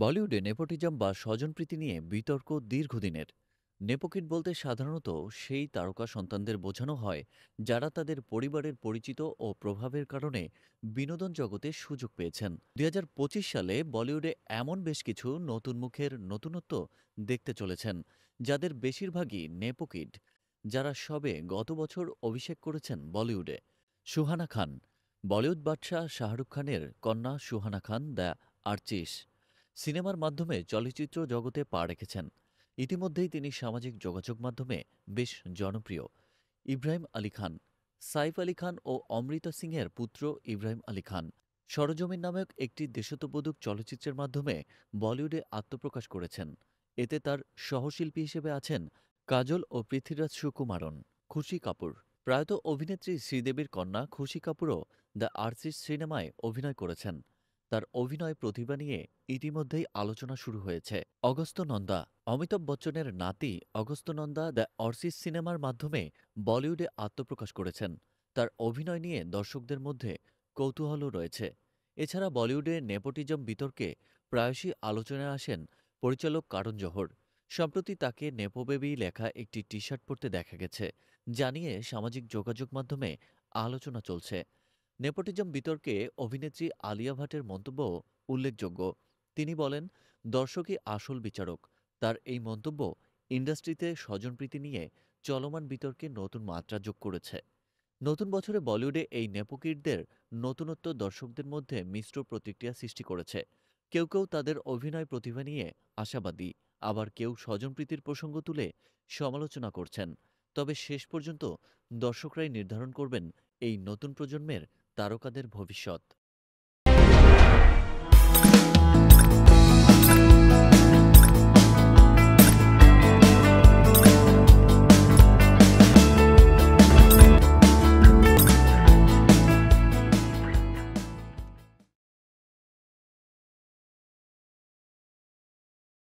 বলিউডে নেপোটিজম বা স্বজনপ্রীতি নিয়ে বিতর্ক দীর্ঘদিনের। নেপোকিড বলতে সাধারণত সেই তারকা সন্তানদের বোঝানো হয় যারা তাদের পরিবারের পরিচিত ও প্রভাবের কারণে বিনোদন জগতে সুযোগ পেয়েছেন। ২০২৫ সালে বলিউডে এমন বেশ কিছু নতুন মুখের নতুনত্ব দেখতে চলেছেন, যাদের বেশিরভাগই নেপোকিড, যারা সবে গত বছর অভিষেক করেছেন বলিউডে। সুহানা খান, বলিউড বাদশাহ শাহরুখ খানের কন্যা সুহানা খান দ্য আর্চিস সিনেমার মাধ্যমে চলচ্চিত্র জগতে পা রেখেছেন। ইতিমধ্যেই তিনি সামাজিক যোগাযোগ মাধ্যমে বেশ জনপ্রিয়। ইব্রাহিম আলী খান, সাইফ আলী খান ও অমৃতা সিংয়ের পুত্র ইব্রাহিম আলী খান সরজমিন নামক একটি দেশাত্মবোধক চলচ্চিত্রের মাধ্যমে বলিউডে আত্মপ্রকাশ করেছেন। এতে তার সহশিল্পী হিসেবে আছেন কাজল ও পৃথ্বীরাজ সুকুমারন। খুশি কাপুর, প্রয়াত অভিনেত্রী শ্রীদেবীর কন্যা খুশি কাপুরও দ্য আর্টিস্ট সিনেমায় অভিনয় করেছেন। তার অভিনয় প্রতিভা নিয়ে ইতিমধ্যেই আলোচনা শুরু হয়েছে। অগস্ত্য নন্দা, অমিতাভ বচ্চনের নাতি অগস্ত্য নন্দা দ্য অর্চিস সিনেমার মাধ্যমে বলিউডে আত্মপ্রকাশ করেছেন। তার অভিনয় নিয়ে দর্শকদের মধ্যে কৌতূহলও রয়েছে। এছাড়া বলিউডে নেপোটিজম বিতর্কে প্রায়শই আলোচনায় আসেন পরিচালক কারণ জোহর। সম্প্রতি তাকে নেপোবেবি লেখা একটি টি শার্ট পরতে দেখা গেছে, যা নিয়ে সামাজিক যোগাযোগ মাধ্যমে আলোচনা চলছে। নেপোটিজম বিতর্কে অভিনেত্রী আলিয়া ভাটের মন্তব্যও উল্লেখযোগ্য। তিনি বলেন, দর্শকই আসল বিচারক। তার এই মন্তব্য ইন্ডাস্ট্রিতে স্বজনপ্রীতি নিয়ে চলমান বিতর্কে নতুন মাত্রা যোগ করেছে। নতুন বছরে বলিউডে এই নেপোকিডদের নতুনত্ব দর্শকদের মধ্যে মিশ্র প্রতিক্রিয়া সৃষ্টি করেছে। কেউ কেউ তাদের অভিনয় প্রতিভা নিয়ে আশাবাদী, আবার কেউ স্বজনপ্রীতির প্রসঙ্গ তুলে সমালোচনা করছেন। তবে শেষ পর্যন্ত দর্শকরাই নির্ধারণ করবেন এই নতুন প্রজন্মের তারকাদের ভবিষ্যৎ।